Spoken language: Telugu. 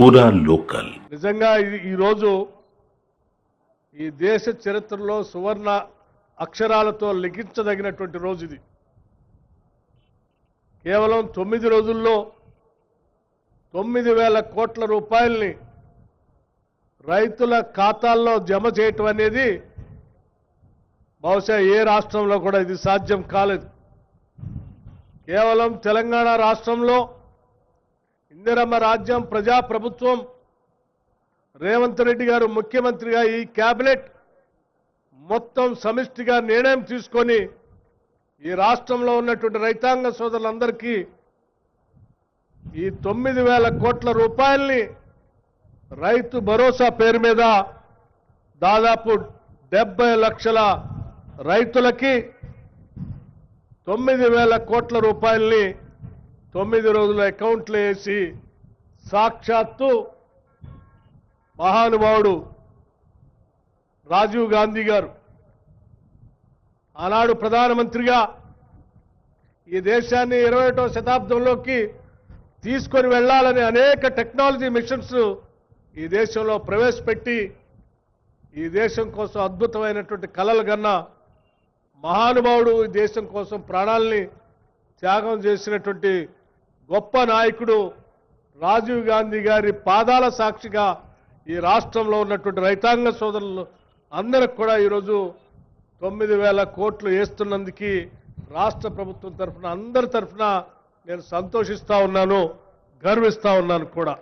పూరా లోకల్. నిజంగా ఈ రోజు ఈ దేశ చరిత్రలో సువర్ణ అక్షరాలతో లిఖించదగినటువంటి రోజు ఇది. కేవలం 9 రోజుల్లో 9,000 కోట్ల రూపాయల్ని రైతుల ఖాతాల్లో జమ చేయటం అనేది బహుశా ఏ రాష్ట్రంలో కూడా ఇది సాధ్యం కాలేదు. కేవలం తెలంగాణ రాష్ట్రంలో ఇందిరమ్మ రాజ్యం ప్రజాప్రభుత్వం రేవంత్ రెడ్డి గారు ముఖ్యమంత్రిగా ఈ కేబినెట్ మొత్తం సమిష్టిగా నిర్ణయం తీసుకొని ఈ రాష్ట్రంలో ఉన్నటువంటి రైతాంగ సోదరులందరికీ ఈ 9,000 కోట్ల రూపాయల్ని రైతు భరోసా పేరు మీద దాదాపు 70 లక్షల రైతులకి 9,000 కోట్ల రూపాయల్ని 9 రోజుల అకౌంట్లో వేసి సాక్షాత్తు మహానుభావుడు రాజీవ్ గాంధీ గారు ఆనాడు ప్రధానమంత్రిగా ఈ దేశాన్ని 21వ శతాబ్దంలోకి తీసుకొని వెళ్లాలని అనేక టెక్నాలజీ మిషన్స్ ఈ దేశంలో ప్రవేశపెట్టి ఈ దేశం కోసం అద్భుతమైనటువంటి కలలు కన్న మహానుభావుడు, ఈ దేశం కోసం ప్రాణాలని త్యాగం చేసినటువంటి గొప్ప నాయకుడు రాజీవ్ గాంధీ గారి పాదాల సాక్షిగా ఈ రాష్ట్రంలో ఉన్నటువంటి రైతాంగ సోదరులు అందరికి కూడా ఈరోజు 9,000 కోట్లు వేస్తున్నందుకు రాష్ట్ర ప్రభుత్వం తరఫున అందరి తరఫున నేను సంతోషిస్తా ఉన్నాను, గర్విస్తా ఉన్నాను కూడా.